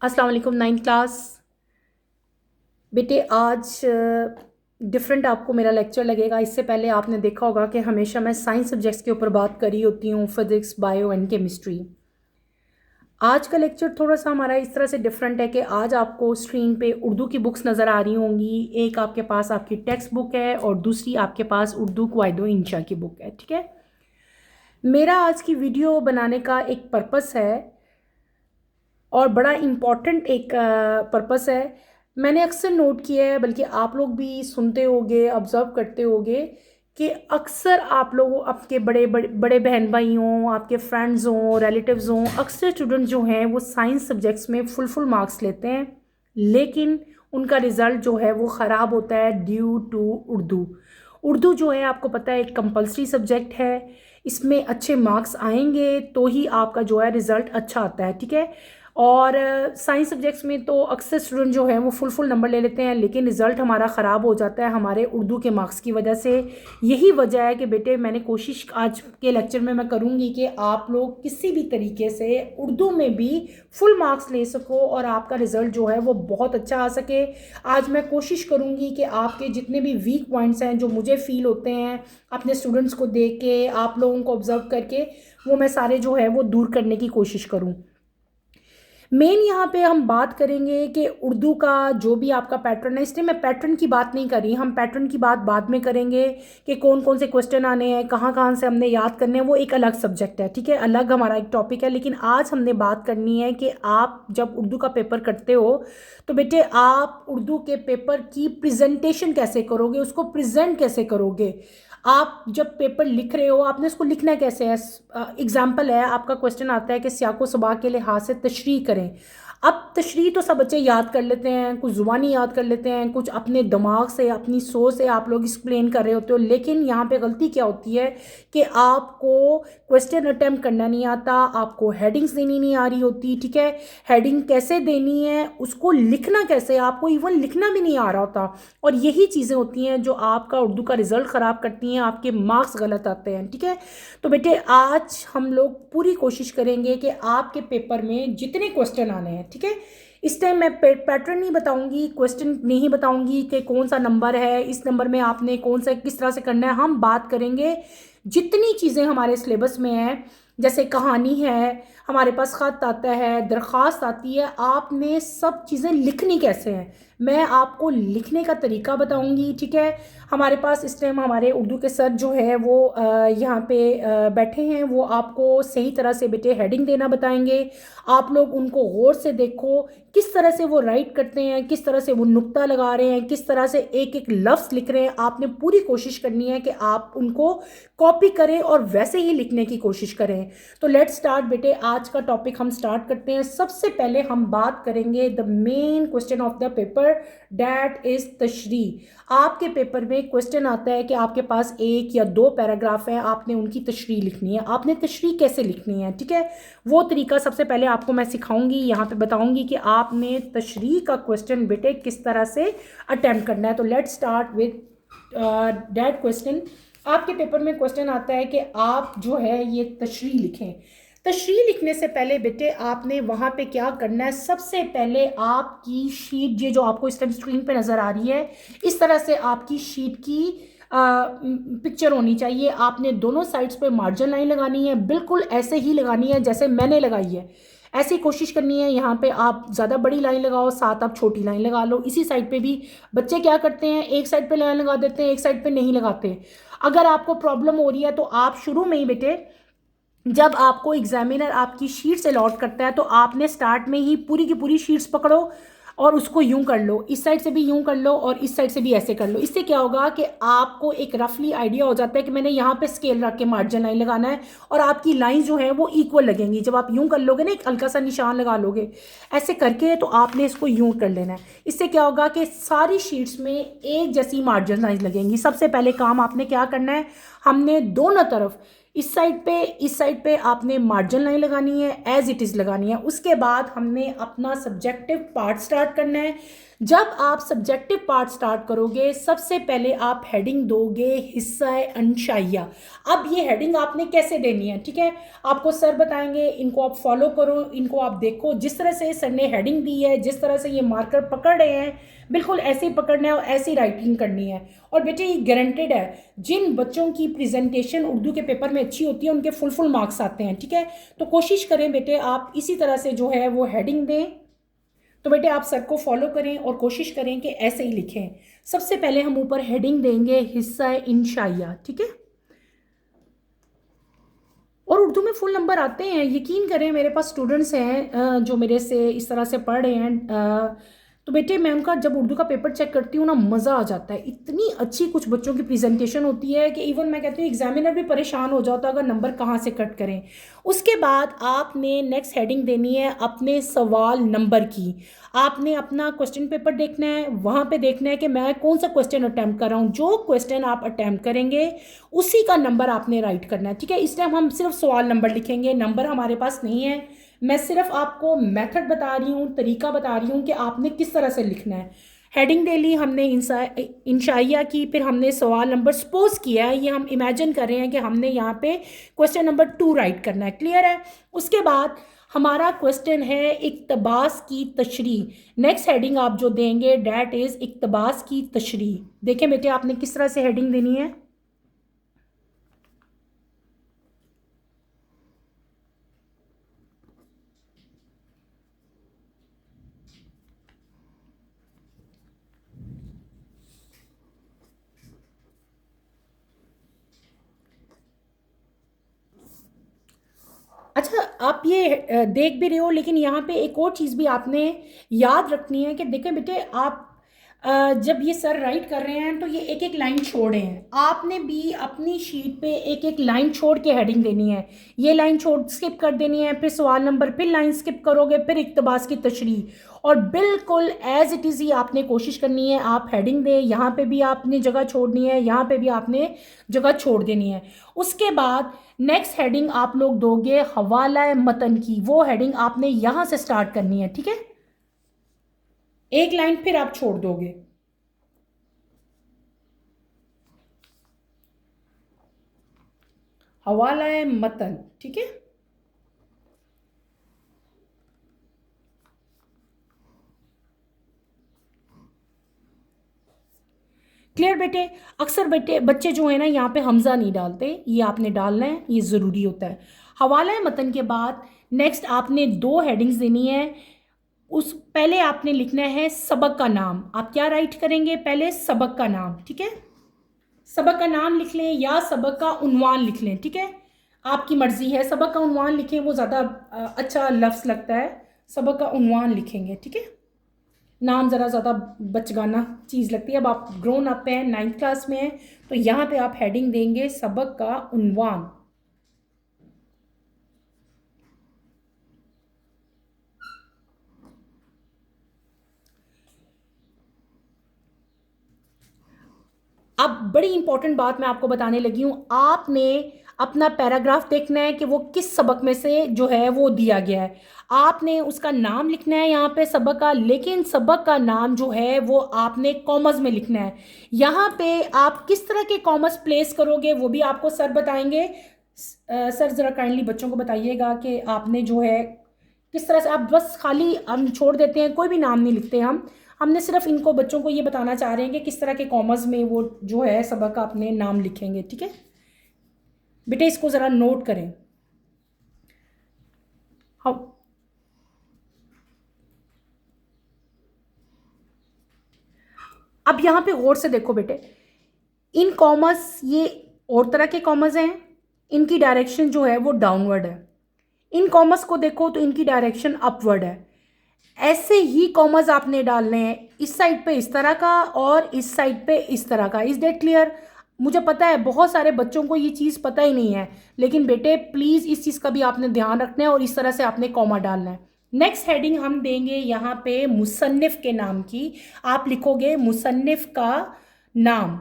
अस्सलाम वालेकुम 9th class. बेटे आज डिफरेंट आपको मेरा लेक्चर लगेगा। इससे पहले आपने देखा होगा कि हमेशा मैं साइंस सब्जेक्ट्स के ऊपर बात करी होती हूँ, फिजिक्स, बायो एंड केमिस्ट्री। आज का लेक्चर थोड़ा सा हमारा इस तरह से डिफरेंट है कि आज आपको स्क्रीन पे उर्दू की बुक्स नज़र आ रही होंगी। एक आपके पास आपकी टेक्स्ट बुक है और दूसरी आपके पास उर्दू क्वाइदो इंशा की बुक है। ठीक है, मेरा आज की वीडियो बनाने का एक पर्पस है और बड़ा इम्पॉर्टेंट एक पर्पस है। मैंने अक्सर नोट किया है, बल्कि आप लोग भी सुनते होंगे, ऑब्जर्व करते होंगे कि अक्सर आप लोग आपके बड़े बड़े बड़े बहन भाई हों, आपके फ्रेंड्स हों, रिलेटिव्स हों, अक्सर स्टूडेंट जो हैं वो साइंस सब्जेक्ट्स में फुल मार्क्स लेते हैं, लेकिन उनका रिज़ल्ट जो है वो ख़राब होता है ड्यू टू उर्दू। उर्दू जो है आपको पता है एक कंपलसरी सब्जेक्ट है, इसमें अच्छे मार्क्स आएंगे तो ही आपका जो है रिज़ल्ट अच्छा आता है। ठीक है, और साइंस सब्जेक्ट्स में तो अक्सर स्टूडेंट जो है वो फुल नंबर ले लेते हैं, लेकिन रिज़ल्ट हमारा ख़राब हो जाता है हमारे उर्दू के मार्क्स की वजह से। यही वजह है कि बेटे मैंने कोशिश आज के लेक्चर में मैं करूँगी कि आप लोग किसी भी तरीके से उर्दू में भी फुल मार्क्स ले सको और आपका रिज़ल्ट जो है वो बहुत अच्छा आ सके। आज मैं कोशिश करूँगी कि आपके जितने भी वीक पॉइंट्स हैं जो मुझे फ़ील होते हैं अपने स्टूडेंट्स को देख के, आप लोगों को ऑब्ज़र्व करके, वो मैं सारे जो है वो दूर करने की कोशिश करूँ। मेन यहाँ पे हम बात करेंगे कि उर्दू का जो भी आपका पैटर्न है, इसलिए मैं पैटर्न की बात नहीं कर रही, हम पैटर्न की बात बाद में करेंगे कि कौन कौन से क्वेश्चन आने हैं, कहाँ कहाँ से हमने याद करने हैं, वो एक अलग सब्जेक्ट है। ठीक है, अलग हमारा एक टॉपिक है। लेकिन आज हमने बात करनी है कि आप जब उर्दू का पेपर करते हो तो बेटे आप उर्दू के पेपर की प्रेजेंटेशन कैसे करोगे, उसको प्रेजेंट कैसे करोगे। आप जब पेपर लिख रहे हो आपने उसको लिखना कैसे है। एग्जाम्पल है, आपका क्वेश्चन आता है कि सियाको सबाह के लिहाज से तशरीह करें। अब तशरीह तो सब बच्चे याद कर लेते हैं, कुछ ज़ुबानी याद कर लेते हैं, कुछ अपने दिमाग से अपनी सोच से आप लोग एक्सप्लेन कर रहे होते हो। लेकिन यहाँ पे गलती क्या होती है कि आपको क्वेश्चन अटैम्प्ट करना नहीं आता, आपको हेडिंग्स देनी नहीं आ रही होती। ठीक है, हेडिंग कैसे देनी है, उसको लिखना कैसे, आपको इवन लिखना भी नहीं आ रहा होता। और यही चीज़ें होती हैं जो आपका उर्दू का रिज़ल्ट ख़राब करती हैं, आपके मार्क्स गलत आते हैं। ठीक है, तो बेटे आज हम लोग पूरी कोशिश करेंगे कि आपके पेपर में जितने क्वेश्चन आने हैं, ठीक है, इस टाइम मैं पैटर्न नहीं बताऊंगी, क्वेश्चन नहीं बताऊंगी कि कौन सा नंबर है, इस नंबर में आपने कौन सा किस तरह से करना है। हम बात करेंगे जितनी चीज़ें हमारे सिलेबस में हैं, जैसे कहानी है, हमारे पास ख़त आता है, दरख्वास्त आती है, आपने सब चीज़ें लिखनी कैसे हैं, मैं आपको लिखने का तरीका बताऊंगी। ठीक है, हमारे पास इस टाइम हमारे उर्दू के सर जो है वो यहाँ पे बैठे हैं, वो आपको सही तरह से बेटे हेडिंग देना बताएंगे। आप लोग उनको गौर से देखो किस तरह से वो राइट करते हैं, किस तरह से वो नुक्ता लगा रहे हैं, किस तरह से एक एक लफ्ज़ लिख रहे हैं। आपने पूरी कोशिश करनी है कि आप उनको कॉपी करें और वैसे ही लिखने की कोशिश करें। तो लेट्स स्टार्ट बेटे, आज का टॉपिक हम स्टार्ट करते हैं। सबसे पहले हम बात करेंगे the main question of the paper, that is तशरीह। आपके पेपर में क्वेश्चन आता है कि आपके पास एक या दो पैराग्राफ है, आपने उनकी तशरीह लिखनी है। आपने तशरीह कैसे लिखनी है, ठीक है, वो तरीका सबसे पहले आपको मैं सिखाऊंगी, यहाँ पे बताऊंगी कि आपने तशरीह का क्वेश्चन बेटे किस तरह से अटेम्प्ट करना है। तो let's start with that question. आपके पेपर में क्वेश्चन आता है कि आप जो है ये तशरीह लिखें। तशरीह लिखने से पहले बेटे आपने वहाँ पे क्या करना है, सबसे पहले आपकी शीट, ये जो आपको इस टाइम स्क्रीन पे नज़र आ रही है, इस तरह से आपकी शीट की पिक्चर होनी चाहिए। आपने दोनों साइड्स पे मार्जिन लाइन लगानी है, बिल्कुल ऐसे ही लगानी है जैसे मैंने लगाई है, ऐसी कोशिश करनी है। यहाँ पे आप ज़्यादा बड़ी लाइन लगाओ, साथ आप छोटी लाइन लगा लो। इसी साइड पे भी बच्चे क्या करते हैं, एक साइड पे लाइन लगा देते हैं, एक साइड पे नहीं लगाते। अगर आपको प्रॉब्लम हो रही है तो आप शुरू में ही बेटे, जब आपको एग्जामिनर आपकी शीट्स अलॉट करता है तो आपने स्टार्ट में ही पूरी की पूरी शीट्स पकड़ो और उसको यूं कर लो, इस साइड से भी यूं कर लो और इस साइड से भी ऐसे कर लो। इससे क्या होगा कि आपको एक रफली आइडिया हो जाता है कि मैंने यहाँ पे स्केल रख के मार्जिन लाइन लगाना है, और आपकी लाइन जो है वो इक्वल लगेंगी। जब आप यूं कर लोगे ना, एक हल्का सा निशान लगा लोगे ऐसे करके, तो आपने इसको यूं कर लेना है। इससे क्या होगा कि सारी शीट्स में एक जैसी मार्जिन लाइन लगेंगी। सबसे पहले काम आपने क्या करना है, हमने दोनों तरफ इस साइड पे आपने मार्जिन लाइन लगानी है, एज इट इज़ लगानी है। उसके बाद हमने अपना सब्जेक्टिव पार्ट स्टार्ट करना है। जब आप सब्जेक्टिव पार्ट स्टार्ट करोगे, सबसे पहले आप हेडिंग दोगे हिस्सा अंशाइया। अब ये हेडिंग आपने कैसे देनी है, ठीक है, आपको सर बताएंगे, इनको आप फॉलो करो, इनको आप देखो। जिस तरह से सर ने हेडिंग दी है, जिस तरह से ये मार्कर पकड़ रहे हैं, बिल्कुल ऐसे ही पकड़ना है और ऐसी राइटिंग करनी है। और बेटे ये गारंटेड है, जिन बच्चों की प्रेजेंटेशन उर्दू के पेपर में अच्छी होती है उनके फुल मार्क्स आते हैं, ठीक है। तो कोशिश करें बेटे आप इसी तरह से जो है वो हेडिंग दें। तो बेटे आप सर को फॉलो करें और कोशिश करें कि ऐसे ही लिखें। सबसे पहले हम ऊपर हेडिंग देंगे हिस्सा इंशाइया, ठीक है। और उर्दू में फुल नंबर आते हैं, यकीन करें, मेरे पास स्टूडेंट्स हैं जो मेरे से इस तरह से पढ़ रहे हैं। तो बेटे मैं उनका जब उर्दू का पेपर चेक करती हूँ ना, मज़ा आ जाता है। इतनी अच्छी कुछ बच्चों की प्रेजेंटेशन होती है कि इवन मैं कहती हूँ एग्जामिनर भी परेशान हो जाता है अगर नंबर कहाँ से कट करें। उसके बाद आपने नेक्स्ट हेडिंग देनी है अपने सवाल नंबर की। आपने अपना क्वेश्चन पेपर देखना है, वहाँ पे देखना है कि मैं कौन सा क्वेश्चन अटैम्प्ट कर रहा हूँ। जो क्वेश्चन आप अटैम्प्ट करेंगे उसी का नंबर आपने राइट करना है, ठीक है। इस टाइम हम सिर्फ सवाल नंबर लिखेंगे, नंबर हमारे पास नहीं है। मैं सिर्फ आपको मेथड बता रही हूँ, तरीका बता रही हूँ कि आपने किस तरह से लिखना है। हेडिंग ले ली हमने इंशाइया की, फिर हमने सवाल नंबर सपोज किया है, ये हम इमेजिन कर रहे हैं कि हमने यहाँ पे क्वेश्चन नंबर 2 राइट करना है, क्लियर है। उसके बाद हमारा क्वेश्चन है इक्तबास की तशरीह। नेक्स्ट हेडिंग आप जो देंगे डैट इज इक्तबास की तशरीह। देखें बेटे आपने किस तरह से हेडिंग देनी है। अच्छा आप ये देख भी रहे हो, लेकिन यहाँ पे एक और चीज़ भी आपने याद रखनी है कि देखें बेटे आप जब ये सर राइट कर रहे हैं तो ये एक एक लाइन छोड़ रहे हैं, आपने भी अपनी शीट पे एक एक लाइन छोड़ के हेडिंग देनी है। ये लाइन छोड़ स्किप कर देनी है, फिर सवाल नंबर, फिर लाइन स्किप करोगे, फिर इक्तबास की तशरीह, और बिल्कुल एज इट इज़ ही आपने कोशिश करनी है आप हेडिंग दें। यहाँ पे भी आपने जगह छोड़नी है, यहाँ पे भी आपने जगह छोड़ देनी है। उसके बाद नेक्स्ट हेडिंग आप लोग दोगे हवाला मतन की, वो हेडिंग आपने यहाँ से स्टार्ट करनी है, ठीक है। एक लाइन फिर आप छोड़ दोगे। हवाला मतन, ठीक है। क्लियर बेटे। अक्सर बेटे बच्चे जो है ना यहाँ पे हमजा नहीं डालते, ये आपने डालना है, ये ज़रूरी होता है। हवाला मतन के बाद नेक्स्ट आपने 2 हेडिंग्स देनी है। उस पहले आपने लिखना है सबक का नाम। आप क्या राइट करेंगे, पहले सबक का नाम, ठीक है। सबक का नाम लिख लें या सबक का उन्वान लिख लें, ठीक है, आपकी मर्जी है। सबक का उन्वान लिखें, वो ज़्यादा अच्छा लफ्ज़ लगता है। सबक का उन्वान लिखेंगे, ठीक है। नाम ज़रा ज़्यादा बचगाना चीज़ लगती है। अब आप ग्रोन अप हैं, 9th क्लास में हैं, तो यहाँ पे आप हेडिंग देंगे सबक का उन्वान। अब बड़ी इंपॉर्टेंट बात मैं आपको बताने लगी हूँ। आपने अपना पैराग्राफ देखना है कि वो किस सबक में से जो है वो दिया गया है। आपने उसका नाम लिखना है यहाँ पे सबक का, लेकिन सबक का नाम जो है वो आपने कॉमर्स में लिखना है। यहाँ पे आप किस तरह के कॉमर्स प्लेस करोगे वो भी आपको सर बताएंगे। सर ज़रा काइंडली बच्चों को बताइएगा कि आपने जो है किस तरह से, आप बस खाली हम छोड़ देते हैं, कोई भी नाम नहीं लिखते हमने सिर्फ इनको बच्चों को ये बताना चाह रहे हैं कि किस तरह के कॉमर्स में वो जो है सबक का अपने नाम लिखेंगे, ठीक है। बेटे इसको ज़रा नोट करें। हम अब यहाँ पे गौर से देखो बेटे, इन कॉमर्स ये और तरह के कॉमर्स हैं, इनकी डायरेक्शन जो है वो डाउनवर्ड है। इन कॉमर्स को देखो तो इनकी डायरेक्शन अपवर्ड है। ऐसे ही कॉमर्स आपने डालने हैं, इस साइड पे इस तरह का और इस साइड पे इस तरह का। Is that clear. मुझे पता है बहुत सारे बच्चों को ये चीज़ पता ही नहीं है, लेकिन बेटे प्लीज़ इस चीज़ का भी आपने ध्यान रखना है और इस तरह से आपने कॉमा डालना है। नेक्स्ट हेडिंग हम देंगे यहाँ पे मुसन्निफ के नाम की। आप लिखोगे मुसन्निफ का नाम।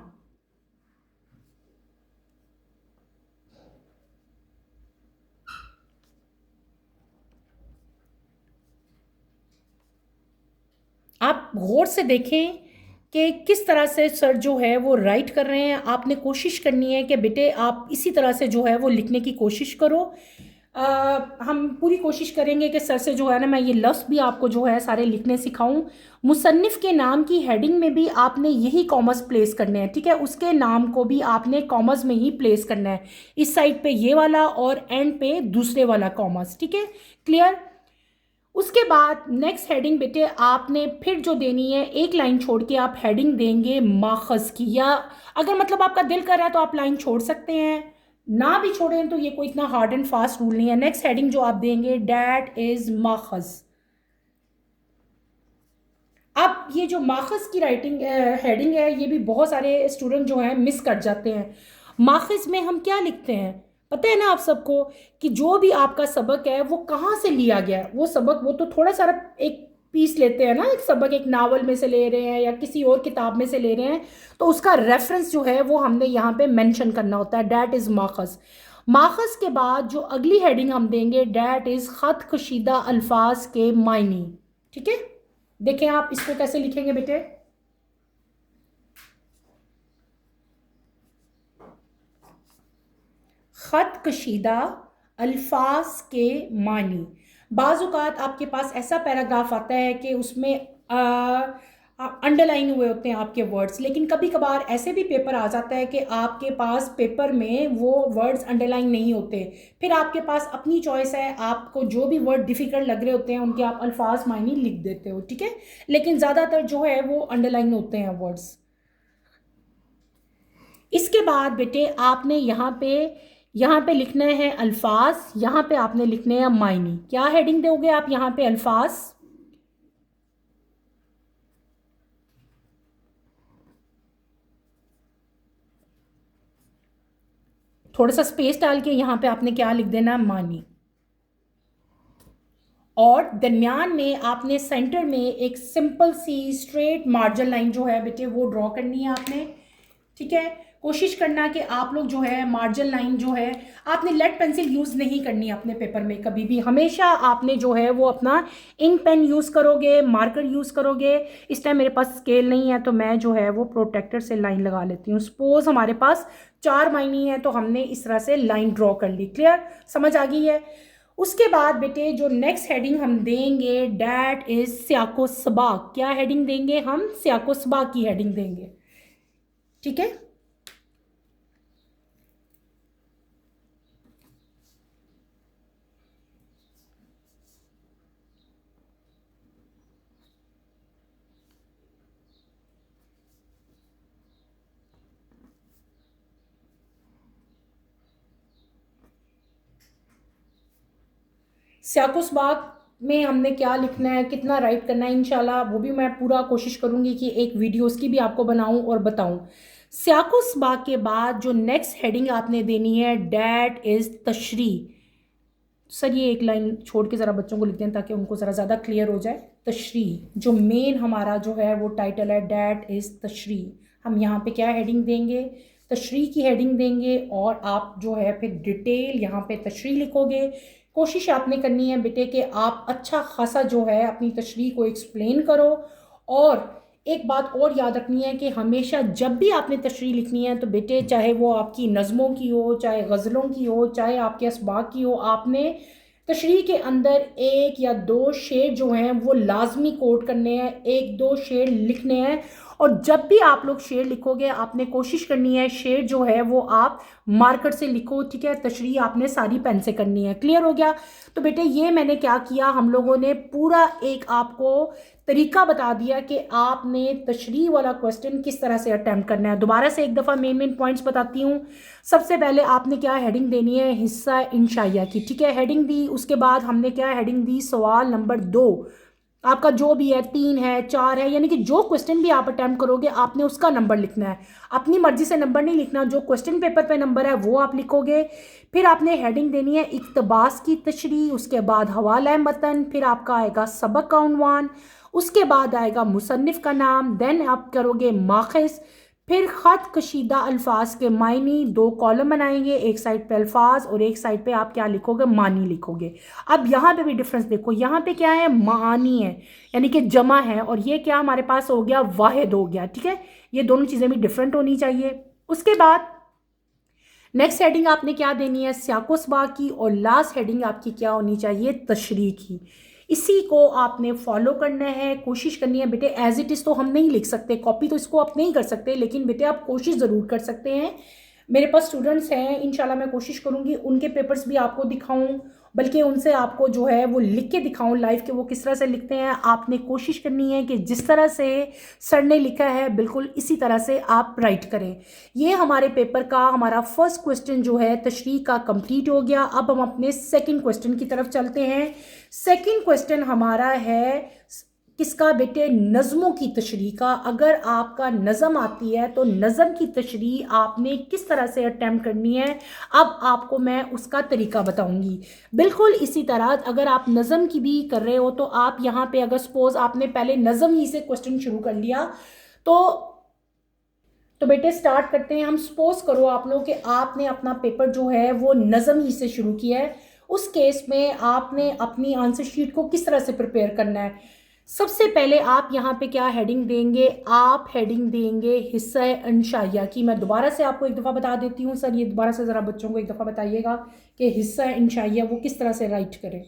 आप गौर से देखें कि किस तरह से सर जो है वो राइट कर रहे हैं। आपने कोशिश करनी है कि बेटे आप इसी तरह से जो है वो लिखने की कोशिश करो। हम पूरी कोशिश करेंगे कि सर से जो है ना मैं ये लफ्ज़ भी आपको जो है सारे लिखने सिखाऊं। मुसन्निफ़ के नाम की हेडिंग में भी आपने यही कॉमर्स प्लेस करने हैं, ठीक है। उसके नाम को भी आपने कॉमर्स में ही प्लेस करना है, इस साइड पे ये वाला और एंड पे दूसरे वाला कॉमर्स, ठीक है, क्लियर। उसके बाद नेक्स्ट हेडिंग बेटे आपने फिर जो देनी है, एक लाइन छोड़ के आप हेडिंग देंगे माखज़ की, या अगर मतलब आपका दिल कर रहा है तो आप लाइन छोड़ सकते हैं, ना भी छोड़ें तो ये कोई इतना हार्ड एंड फास्ट रूल नहीं है। नेक्स्ट हेडिंग जो आप देंगे डैट इज माखज़। अब ये जो माखज़ की राइटिंग हेडिंग है ये भी बहुत सारे स्टूडेंट जो हैं मिस कर जाते हैं। माखज़ में हम क्या लिखते हैं पता है ना आप सबको, कि जो भी आपका सबक है वो कहाँ से लिया गया है। वो सबक वो तो थोड़ा सारा एक पीस लेते हैं ना, एक सबक एक नावल में से ले रहे हैं या किसी और किताब में से ले रहे हैं, तो उसका रेफरेंस जो है वो हमने यहाँ पे मेंशन करना होता है, डैट इज़ माखज़। माखज़ के बाद जो अगली हेडिंग हम देंगे डैट इज़ ख़त कशीदा अल्फाज के मायनी, ठीक है। देखें आप इसको कैसे लिखेंगे बेटे, ख़त कशीदा अल्फाज के मानी। बाज़-औक़ात आपके पास ऐसा पैराग्राफ आता है कि उसमें अंडरलाइन हुए होते हैं आपके वर्ड्स, लेकिन कभी कभार ऐसे भी पेपर आ जाता है कि आपके पास पेपर में वो वर्ड्स अंडरलाइन नहीं होते, फिर आपके पास अपनी चॉइस है, आपको जो भी वर्ड डिफ़िकल्ट लग रहे होते हैं उनके आप अल्फाज मायनी लिख देते हो, ठीक है, लेकिन ज़्यादातर जो है वो अंडरलाइन होते हैं वर्ड्स। इसके बाद बेटे आपने यहाँ पे लिखना है अल्फाज, यहाँ पे आपने लिखने हैं मायनी। क्या हेडिंग दोगे आप यहाँ पे, अल्फाज। थोड़ा सा स्पेस डाल के यहाँ पे आपने क्या लिख देना, मानी। और दरमियान में आपने सेंटर में एक सिंपल सी स्ट्रेट मार्जिन लाइन जो है बेटे वो ड्रॉ करनी है आपने, ठीक है। कोशिश करना कि आप लोग जो है मार्जिन लाइन जो है आपने लेड पेंसिल यूज़ नहीं करनी अपने पेपर में कभी भी, हमेशा आपने जो है वो अपना इंक पेन यूज़ करोगे, मार्कर यूज़ करोगे। इस टाइम मेरे पास स्केल नहीं है तो मैं जो है वो प्रोटेक्टर से लाइन लगा लेती हूँ। सपोज हमारे पास 4 मायनी है तो हमने इस तरह से लाइन ड्रॉ कर ली, क्लियर, समझ आ गई है। उसके बाद बेटे जो नेक्स्ट हेडिंग हम देंगे डैट इज स्याको सबाक। क्या हेडिंग देंगे हम, स्याको सबाक की हेडिंग देंगे, ठीक है। स्याकुस बाग में हमने क्या लिखना है, कितना राइट करना है, इंशाल्लाह वो भी मैं पूरा कोशिश करूंगी कि एक वीडियो उसकी भी आपको बनाऊं और बताऊं। स्याकुस बाग के बाद जो नेक्स्ट हेडिंग आपने देनी है डैट इज़ तशरी। सर ये एक लाइन छोड़ के ज़रा बच्चों को लिख दें ताकि उनको ज़रा ज़्यादा क्लियर हो जाए। तशरी जो मेन हमारा जो है वो टाइटल है डैट इज़ तशरी। हम यहाँ पे क्या हेडिंग देंगे, तशरी की हेडिंग देंगे और आप जो है फिर डिटेल यहाँ पे तशरी लिखोगे। कोशिश आपने करनी है बेटे कि आप अच्छा खासा जो है अपनी तशरीह को एक्सप्लेन करो। और एक बात और याद रखनी है कि हमेशा जब भी आपने तशरीह लिखनी है तो बेटे चाहे वो आपकी नज़मों की हो, चाहे गज़लों की हो, चाहे आपके असबाक की हो, आपने तशरीह के अंदर 1 या 2 शेर जो हैं वो लाजमी कोट करने हैं, 1-2 शेर लिखने हैं। और जब भी आप लोग शेर लिखोगे आपने कोशिश करनी है शेर जो है वो आप मार्कर से लिखो, ठीक है। तशरीह आपने सारी पेन से करनी है, क्लियर हो गया। तो बेटे ये मैंने क्या किया, हम लोगों ने पूरा एक आपको तरीका बता दिया कि आपने तशरीह वाला क्वेश्चन किस तरह से अटैम्प्ट करना है। दोबारा से एक दफ़ा मेन पॉइंट्स बताती हूँ। सबसे पहले आपने क्या हेडिंग देनी है, हिस्सा इंशाइया की, ठीक है, हेडिंग दी। उसके बाद हमने क्या हेडिंग दी, सवाल नंबर 2। आपका जो भी है 3 है 4 है, यानी कि जो क्वेश्चन भी आप अटैम्प्ट करोगे आपने उसका नंबर लिखना है, अपनी मर्जी से नंबर नहीं लिखना, जो क्वेश्चन पेपर पे नंबर है वो आप लिखोगे। फिर आपने हेडिंग देनी है इक्तबास की तशरीह, उसके बाद हवाला मतन, फिर आपका आएगा सबक का उन्वान, उसके बाद आएगा मुसन्निफ़ का नाम, देन आप करोगे माखज़, फिर ख़त कशीदा अल्फाज के मायनी, 2 कॉलम बनाएंगे, एक साइड पे अल्फाज और एक साइड पे आप क्या लिखोगे, मानी लिखोगे। अब यहाँ पे भी डिफरेंस देखो, यहाँ पे क्या है, मानी है यानी कि जमा है, और ये क्या हमारे पास हो गया, वाहिद हो गया। ठीक है, ये दोनों चीज़ें भी डिफरेंट होनी चाहिए। उसके बाद नेक्स्ट हेडिंग आपने क्या देनी है, सियाको सबाह की, और लास्ट हेडिंग आपकी क्या होनी चाहिए, तशरीह की। इसी को आपने फॉलो करना है, कोशिश करनी है बेटे। एज इट इज़ तो हम नहीं लिख सकते, कॉपी तो इसको आप नहीं कर सकते, लेकिन बेटे आप कोशिश ज़रूर कर सकते हैं। मेरे पास स्टूडेंट्स हैं, इंशाल्लाह मैं कोशिश करूँगी उनके पेपर्स भी आपको दिखाऊँ, बल्कि उनसे आपको जो है वो लिख के दिखाऊँ लाइव के वो किस तरह से लिखते हैं। आपने कोशिश करनी है कि जिस तरह से सर ने लिखा है बिल्कुल इसी तरह से आप राइट करें। ये हमारे पेपर का हमारा फर्स्ट क्वेश्चन जो है तशरीह का कंप्लीट हो गया। अब हम अपने सेकंड क्वेश्चन की तरफ चलते हैं। सेकंड क्वेश्चन हमारा है किसका बेटे, नज़मों की तशरीह का। अगर आपका नज़म आती है तो नज़म की तशरीह आपने किस तरह से अटैम्प्ट करनी है, अब आपको मैं उसका तरीका बताऊंगी। बिल्कुल इसी तरह अगर आप नज़म की भी कर रहे हो तो आप यहाँ पे अगर सपोज आपने पहले नज़म ही से क्वेश्चन शुरू कर लिया तो बेटे स्टार्ट करते हैं हम। सपोज करो आप लोग कि आपने अपना पेपर जो है वो नज़म ही से शुरू किया है, उस केस में आपने अपनी आंसर शीट को किस तरह से प्रिपेयर करना है। सबसे पहले आप यहाँ पे क्या हेडिंग देंगे, आप हेडिंग देंगे हिस्सा अंशाइया की। मैं दोबारा से आपको एक दफ़ा बता देती हूँ सर, ये दोबारा से ज़रा बच्चों को एक दफ़ा बताइएगा कि हिस्सा अंशाइया वो किस तरह से राइट करें।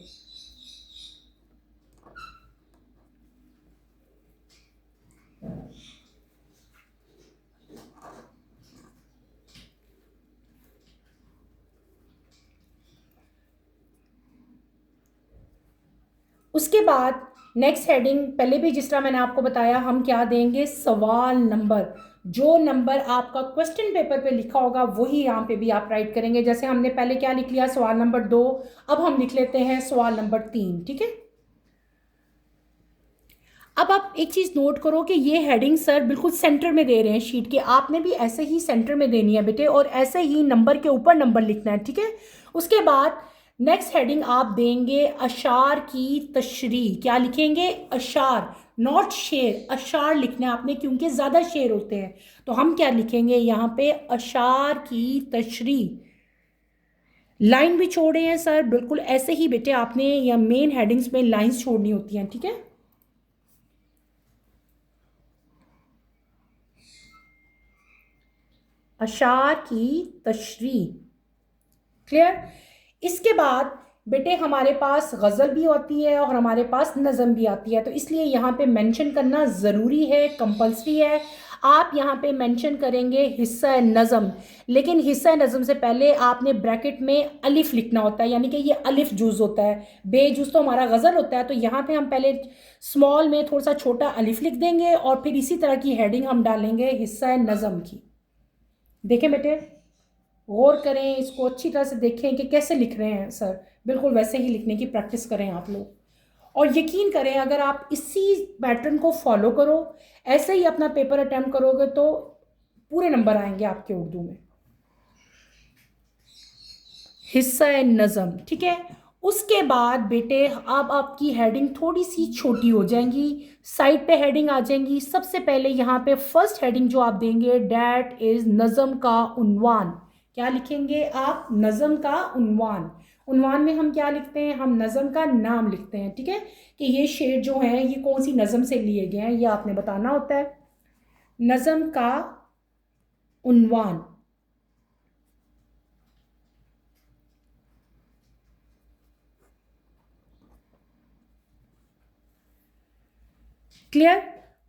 उसके बाद नेक्स्ट हेडिंग पहले भी जिस तरह मैंने आपको बताया, हम क्या देंगे, सवाल नंबर। जो नंबर आपका क्वेश्चन पेपर पे लिखा होगा वही यहाँ पे भी आप राइट करेंगे। जैसे हमने पहले क्या लिख लिया, सवाल नंबर 2, अब हम लिख लेते हैं सवाल नंबर 3। ठीक है, अब आप एक चीज़ नोट करो कि ये हेडिंग सर बिल्कुल सेंटर में दे रहे हैं शीट के, आपने भी ऐसे ही सेंटर में देनी है बेटे, और ऐसे ही नंबर के ऊपर नंबर लिखना है। ठीक है, उसके बाद नेक्स्ट हेडिंग आप देंगे अशार की तशरीह। क्या लिखेंगे, अशार, नॉट शेर, अशार लिखना है आपने क्योंकि ज़्यादा शेर होते हैं। तो हम क्या लिखेंगे यहाँ पे, अशार की तशरीह। लाइन भी छोड़े हैं सर, बिल्कुल ऐसे ही बेटे आपने या मेन हेडिंग्स में लाइंस छोड़नी होती हैं। ठीक है, अशार की तशरीह, क्लियर। इसके बाद बेटे हमारे पास गज़ल भी होती है और हमारे पास नज़म भी आती है, तो इसलिए यहाँ पे मेंशन करना ज़रूरी है, कंपल्सरी है। आप यहाँ पे मेंशन करेंगे हिस्सा नज़म, लेकिन हिस्सा नज़म से पहले आपने ब्रैकेट में अलिफ लिखना होता है, यानी कि ये अलिफ जुज़ होता है, बेजुज़ तो हमारा गज़ल होता है। तो यहाँ पे हम पहले स्मॉल में थोड़ा सा छोटा अलिफ लिख देंगे और फिर इसी तरह की हेडिंग हम डालेंगे हिस्सा नज़म की। देखें बेटे, गौर करें, इसको अच्छी तरह से देखें कि कैसे लिख रहे हैं सर, बिल्कुल वैसे ही लिखने की प्रैक्टिस करें आप लोग। और यकीन करें अगर आप इसी पैटर्न को फॉलो करो, ऐसे ही अपना पेपर अटेम्प्ट करोगे तो पूरे नंबर आएंगे आपके उर्दू में। हिस्सा नज़म, ठीक है। उसके बाद बेटे अब आपकी हेडिंग थोड़ी सी छोटी हो जाएंगी, साइड पे हेडिंग आ जाएंगी। सबसे पहले यहाँ पे फर्स्ट हेडिंग जो आप देंगे डैट इज़ नज़म का उन्वान। क्या लिखेंगे आप, नज़म का उन्वान। उन्वान में हम क्या लिखते हैं, हम नज़म का नाम लिखते हैं। ठीक है, कि ये शेर जो हैं ये कौन सी नज़म से लिए गए हैं ये आपने बताना होता है। नज़म का उन्वान, क्लियर।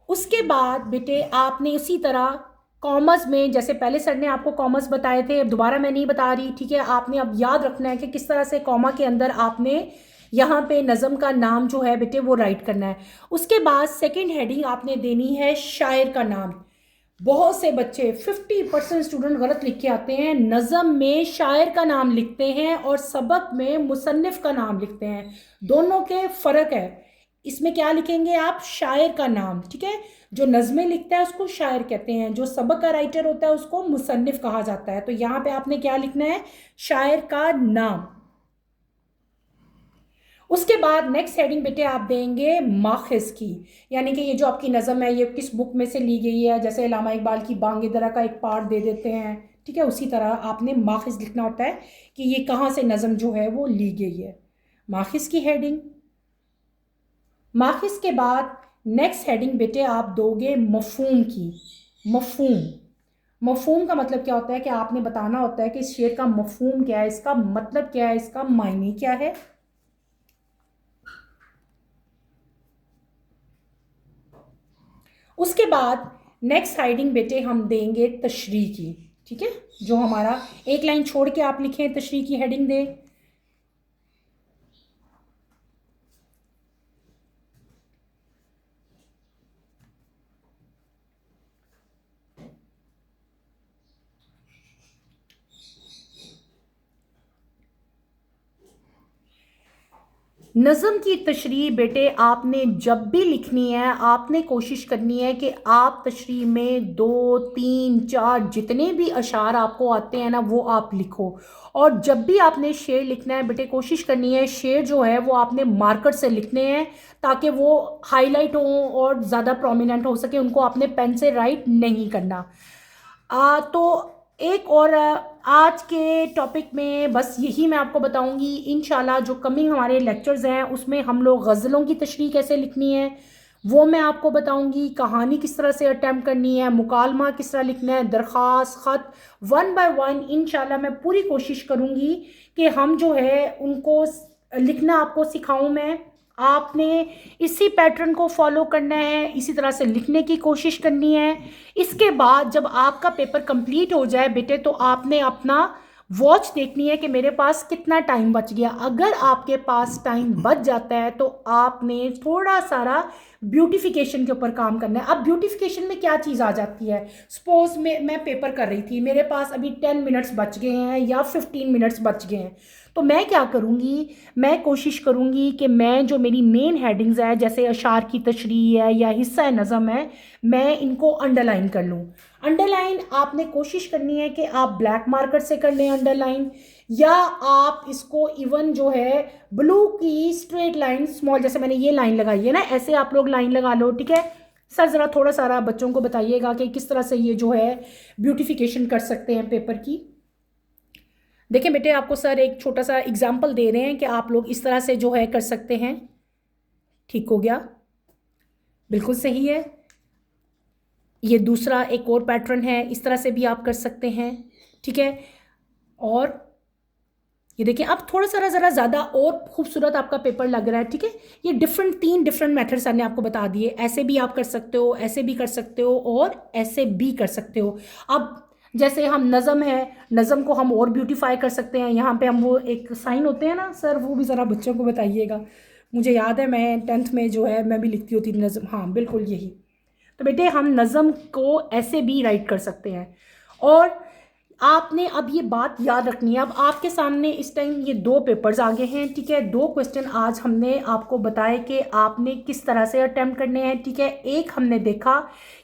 उसके बाद बेटे आपने इसी तरह कॉमर्स में, जैसे पहले सर ने आपको कॉमर्स बताए थे, अब दोबारा मैं नहीं बता रही, ठीक है। आपने अब याद रखना है कि किस तरह से कॉमा के अंदर आपने यहाँ पे नज़म का नाम जो है बेटे वो राइट करना है। उसके बाद सेकंड हेडिंग आपने देनी है शायर का नाम। बहुत से बच्चे 50% स्टूडेंट गलत लिख के आते हैं, नज़म में शायर का नाम लिखते हैं और सबक में मुसन्निफ का नाम लिखते हैं, दोनों के फ़र्क है। इसमें क्या लिखेंगे आप, शायर का नाम। ठीक है, जो नज़में लिखता है उसको शायर कहते हैं, जो सबक का राइटर होता है उसको मुसन्निफ कहा जाता है। तो यहाँ पे आपने क्या लिखना है, शायर का नाम। उसके बाद नेक्स्ट हेडिंग बेटे आप देंगे माखिज की, यानी कि ये जो आपकी नज़म है ये किस बुक में से ली गई है। जैसे अल्लामा इकबाल की बांगे दरा का एक पार्ट दे देते हैं, ठीक है, उसी तरह आपने माखिज लिखना होता है कि ये कहाँ से नज़म जो है वो ली गई है। माखिज की हेडिंग। माखिज के बाद नेक्स्ट हेडिंग बेटे आप दोगे मफहूम की। मफहूम, मफहूम का मतलब क्या होता है कि आपने बताना होता है कि इस शेर का मफहूम क्या है, इसका मतलब क्या है, इसका मायने क्या है। उसके बाद नेक्स्ट हेडिंग बेटे हम देंगे तशरीह की, ठीक है, जो हमारा एक लाइन छोड़ के आप लिखें तशरीह की हेडिंग दें। नज़म की तशरीह बेटे आपने जब भी लिखनी है आपने कोशिश करनी है कि आप तशरीह में 2, 3, 4 जितने भी अशार आपको आते हैं ना वो आप लिखो। और जब भी आपने शेर लिखना है बेटे कोशिश करनी है शेर जो है वो आपने मार्कर से लिखने हैं ताकि वो हाईलाइट हों और ज़्यादा प्रोमिनेंट हो सके, उनको आपने पेन से राइट नहीं करना। तो एक और आज के टॉपिक में बस यही मैं आपको बताऊंगी। इंशाल्लाह जो कमिंग हमारे लेक्चर्स हैं उसमें हम लोग गज़लों की तशरीह कैसे लिखनी है वो मैं आपको बताऊंगी, कहानी किस तरह से अटैम्प्ट करनी है, मुकालमा किस तरह लिखना है, दरख्वास्त, ख़त, वन बाय वन इंशाल्लाह मैं पूरी कोशिश करूंगी कि हम जो है उनको लिखना आपको सिखाऊं मैं। आपने इसी पैटर्न को फॉलो करना है, इसी तरह से लिखने की कोशिश करनी है। इसके बाद जब आपका पेपर कंप्लीट हो जाए बेटे तो आपने अपना वॉच देखनी है कि मेरे पास कितना टाइम बच गया। अगर आपके पास टाइम बच जाता है तो आपने थोड़ा सारा ब्यूटिफिकेशन के ऊपर काम करना है। अब ब्यूटिफिकेशन में क्या चीज़ आ जाती है, सपोज मैं पेपर कर रही थी, मेरे पास अभी 10 मिनट्स बच गए हैं या 15 मिनट्स बच गए हैं, तो मैं क्या करूँगी, मैं कोशिश करूँगी कि मैं जो मेरी मेन हेडिंग्स है जैसे अशार की तशरीह है या हिस्सा नज़म है मैं इनको अंडरलाइन कर लूँ। अंडरलाइन आपने कोशिश करनी है कि आप ब्लैक मार्कर से कर लें अंडरलाइन, या आप इसको इवन जो है ब्लू की स्ट्रेट लाइन स्मॉल, जैसे मैंने ये लाइन लगाई है ना ऐसे आप लोग लाइन लगा लो, ठीक है। सर ज़रा थोड़ा सारा बच्चों को बताइएगा कि किस तरह से ये जो है ब्यूटिफिकेशन कर सकते हैं पेपर की। देखें बेटे आपको सर एक छोटा सा एग्जाम्पल दे रहे हैं कि आप लोग इस तरह से जो है कर सकते हैं। ठीक हो गया, बिल्कुल सही है। ये दूसरा एक और पैटर्न है, इस तरह से भी आप कर सकते हैं, ठीक है। और ये देखिए अब थोड़ा सा ज़रा ज़्यादा और खूबसूरत आपका पेपर लग रहा है, ठीक है। ये 3 डिफरेंट मेथड्स मैंने आपको बता दिए, ऐसे भी आप कर सकते हो, ऐसे भी कर सकते हो और ऐसे भी कर सकते हो। अब जैसे हम नज़म है, नज़म को हम और ब्यूटीफाई कर सकते हैं। यहाँ पे हम वो एक साइन होते हैं ना सर, वो भी ज़रा बच्चों को बताइएगा। मुझे याद है मैं 10th में जो है मैं भी लिखती होती थी नज़म, हाँ बिल्कुल यही। तो बेटे हम नज़म को ऐसे भी राइट कर सकते हैं। और आपने अब ये बात याद रखनी है, अब आपके सामने इस टाइम ये 2 पेपर्स आगे हैं, ठीक है। 2 क्वेश्चन आज हमने आपको बताए कि आपने किस तरह से अटेम्प्ट करने हैं, ठीक है। एक हमने देखा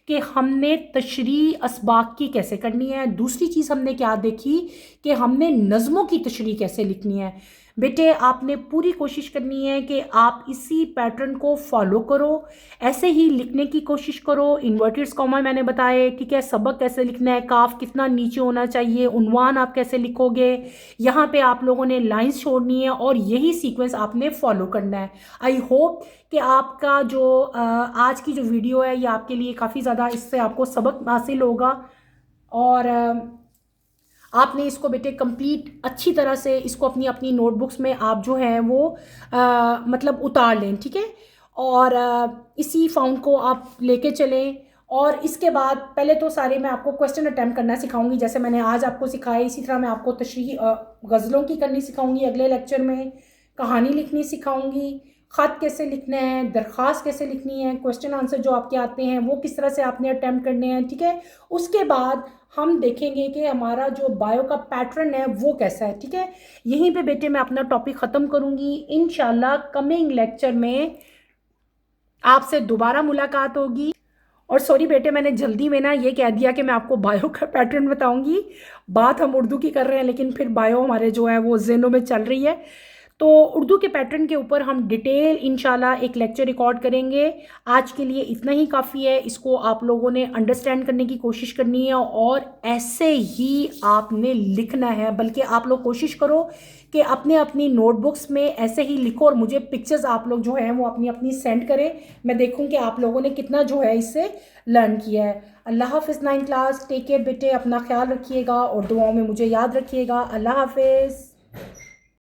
कि हमने तशरीह असबाक की कैसे करनी है, दूसरी चीज़ हमने क्या देखी कि हमने नज़मों की तशरीह कैसे लिखनी है। बेटे आपने पूरी कोशिश करनी है कि आप इसी पैटर्न को फॉलो करो, ऐसे ही लिखने की कोशिश करो। इन्वर्टेड कॉमा मैंने बताए, ठीक है। सबक कैसे लिखना है, काफ कितना नीचे होना चाहिए, उन्वान आप कैसे लिखोगे, यहाँ पे आप लोगों ने लाइंस छोड़नी है और यही सीक्वेंस आपने फॉलो करना है। आई होप कि आपका जो आज की जो वीडियो है ये आपके लिए काफ़ी ज़्यादा इससे आपको सबक हासिल होगा और आपने इसको बेटे कंप्लीट अच्छी तरह से इसको अपनी अपनी नोटबुक्स में आप जो है वो मतलब उतार लें, ठीक है। और इसी फाउंड को आप लेके चलें। और इसके बाद पहले तो सारे मैं आपको क्वेश्चन अटैम्प्ट करना सिखाऊंगी जैसे मैंने आज आपको सिखाया, इसी तरह मैं आपको तशरीह गज़लों की करनी सिखाऊंगी अगले लेक्चर में, कहानी लिखनी सिखाऊंगी, ख़त कैसे लिखना है, दरख्वास्त कैसे लिखनी है, क्वेश्चन आंसर जो आपके आते हैं वो किस तरह से आपने अटैम्प्ट करने हैं, ठीक है। उसके बाद हम देखेंगे कि हमारा जो बायो का पैटर्न है वो कैसा है, ठीक है। यहीं पे बेटे मैं अपना टॉपिक ख़त्म करूँगी। इंशाल्लाह कमिंग लेक्चर में आपसे दोबारा मुलाकात होगी। और सॉरी बेटे मैंने जल्दी में ना ये कह दिया कि मैं आपको बायो का पैटर्न बताऊंगी, बात हम उर्दू की कर रहे हैं लेकिन फिर बायो हमारे जो है वो ज़हनों में चल रही है। तो उर्दू के पैटर्न के ऊपर हम डिटेल इंशाल्लाह एक लेक्चर रिकॉर्ड करेंगे। आज के लिए इतना ही काफ़ी है। इसको आप लोगों ने अंडरस्टैंड करने की कोशिश करनी है और ऐसे ही आपने लिखना है। बल्कि आप लोग कोशिश करो कि अपने अपनी नोटबुक्स में ऐसे ही लिखो और मुझे पिक्चर्स आप लोग जो है वो अपनी अपनी सेंड करें। मैं देखूं कि आप लोगों ने कितना जो है इससे लर्न किया है। अल्लाह हाफिज़ 9 क्लास। टेक केयर बेटे, अपना ख्याल रखिएगा और दुआओं में मुझे याद रखिएगा। अल्लाह हाफिज़।